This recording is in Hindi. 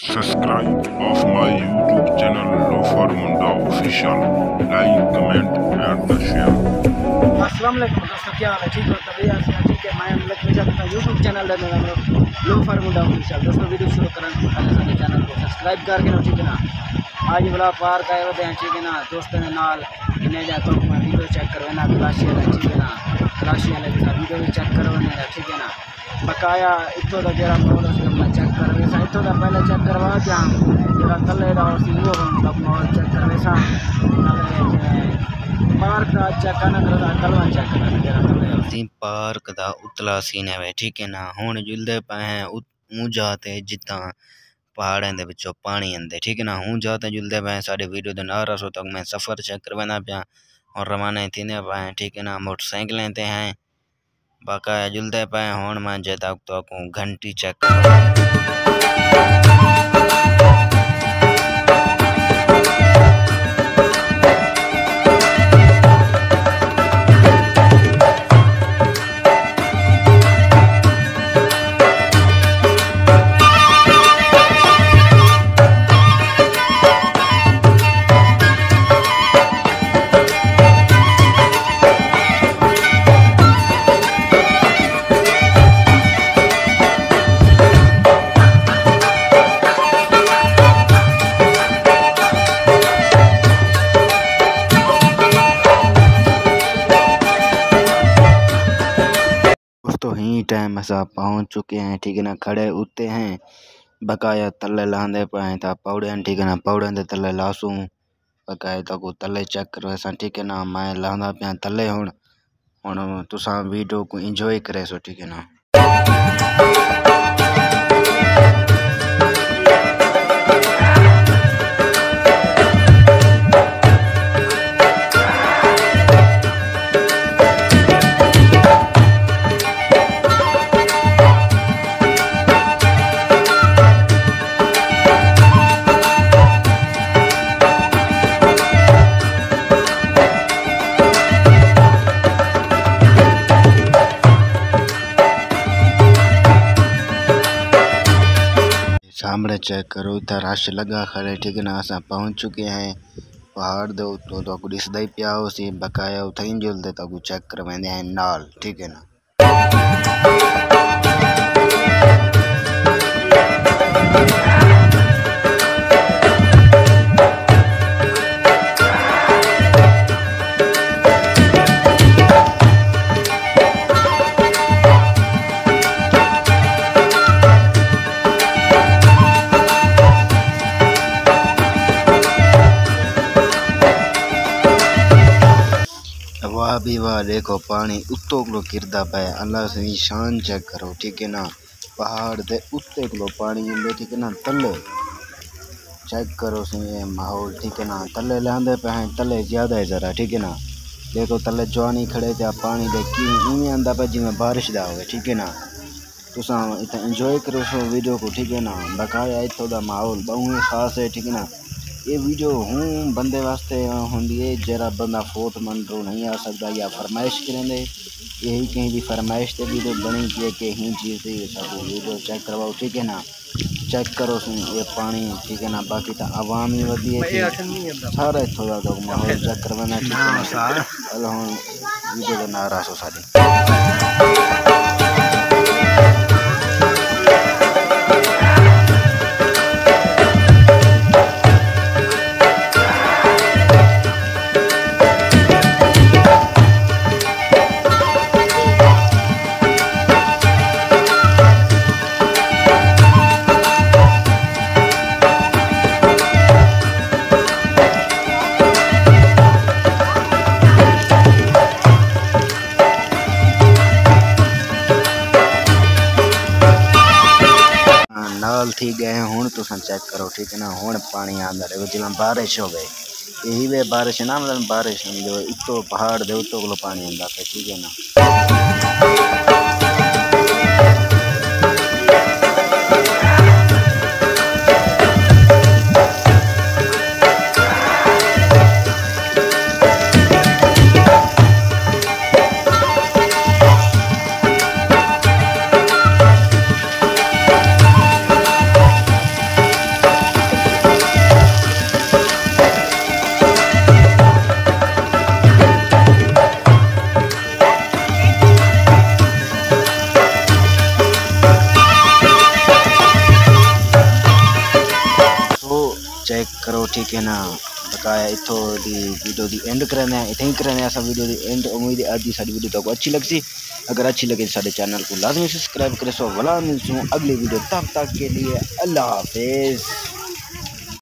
Subscribe of my YouTube channel Lofer Munda Official. Like, comment and share. अस्सलाम वालेकुम दोस्तों, क्या हाल है? ठीक हो? तभी ठीक है। मैं अपना यूट्यूब चैनल है मेरा लोफर मुंडा ऑफिशियल। दोस्तों वीडियो शुरू करने से पहले सारे चैनल को सब्सक्राइब करके ना, ठीक है ना। आज बड़ा पार्क आए होते हैं, ठीक है ना। दोस्तों ने नाल इन्हें जाता हूँ मैं वीडियो चेक करवाना क्लाशी वाला, ठीक है ना। क्लाशी वाले के साथ वीडियो भी चेक करवाना, ठीक है ना। बकाया इतों का जरा माहौल मैं चेक करवे सा, इतों का पहले चेक करवा क्या जरा तले का वो माहौल चेक करवे सा। पार्क का चेक करना कलवा चेक करना जरा तले पार्क दा उतला सीन है, ठीक है ना। हुण जुलदे पे हैं ऊं जाते जिता पहाड़ों दे विचों पानी आंदे, ठीक है ना। हूँ जाते जुलदे पे साडे वीडियो दे नाल रसो तक मैं सफ़र चेक करवाना पिया और रवाना थींदे पे हैं, ठीक है ना। मोटरसाइकिलें ते हैं बाकाया जुलदे पे। हुण मैं जे तक तो घंटी चेक तो ही टाइम असा पहुँच चुके हैं, ठीक है ना। खड़े उत्ते हैं बकाया तले लांदे पे था पौड़ियां, ठीक है ना। पौड़ियां दे तले लासूं बकाया तो तले चेक करवे सा, ठीक है ना। मैं लांदा पिया तले। हुण तुसा वीडियो को एंजॉय करे सो, ठीक है ना। सामने चेक करो इतना रश लगा खड़े, ठीक है ना। असा पहुँच चुके हैं पहाड़ दे उत्तों तो दिसदा ही पिया हो सी बकाया उथई जुलदे तो चेक करवांदे हैं नाल, ठीक है ना। वाह भी वाह, देखो पानी उत्तों को गिरदा पे। अल्लाह से शान चेक करो, ठीक है ना। पहाड़ दे उत्ते को पानी आंदे, ठीक है ना। तले चेक करो सी ये माहौल, ठीक है ना। तले लांदे पे हैं, तले ज्यादा है जरा, ठीक है ना। देखो तले जवानी खड़े थे पानी दे की इवें आंदा पे जिवें बारिश दा होवे, ठीक है ना। तुसा इतना एंजॉय करो सो वीडियो को, ठीक है ना। बकाया इत्थों दा माहौल बहुत खास है, ठीक है ना। ये वीडियो हूँ बंदे वास्ते होंदी है जरा बंदा फोट मंडरो नहीं आ सकता या फरमाइश करेंदे। यही कहीं भी फरमाइश ते वीडियो बनी की कि ही चीज़ सब वीडियो चेक करवाओ, ठीक है ना। चेक करो ये पानी, ठीक है ना। बाकी तो आवाम ही वधी है सारा इत्थों दा तो माहौल चेक करवाना, ठीक है ना। चलो हुण वीडियो दे नाल रसो साडी। नाल थी गए हुण तुसा चेक करो, ठीक है ना। हुण पानी आंदा रहे जिवें बारिश हो गई। यही वे बारिश ना मतलब बारिश जो इतो पहाड़ दे उत्तो को पानी आंदा पे, ठीक है ना। चेक करो ठीक है ना। बकाया इतो दी वीडियो दी एंड करने इतने ही करने असा वीडियो दी एंड। उम्मीद है आज की सारी वीडियो आपको अच्छी लगी। अगर अच्छी लगे सारे चैनल को लाजमी सब्सक्राइब करें। सो वाला मिलूँ अगली वीडियो, तब तक के लिए अल्लाह हाफिज़।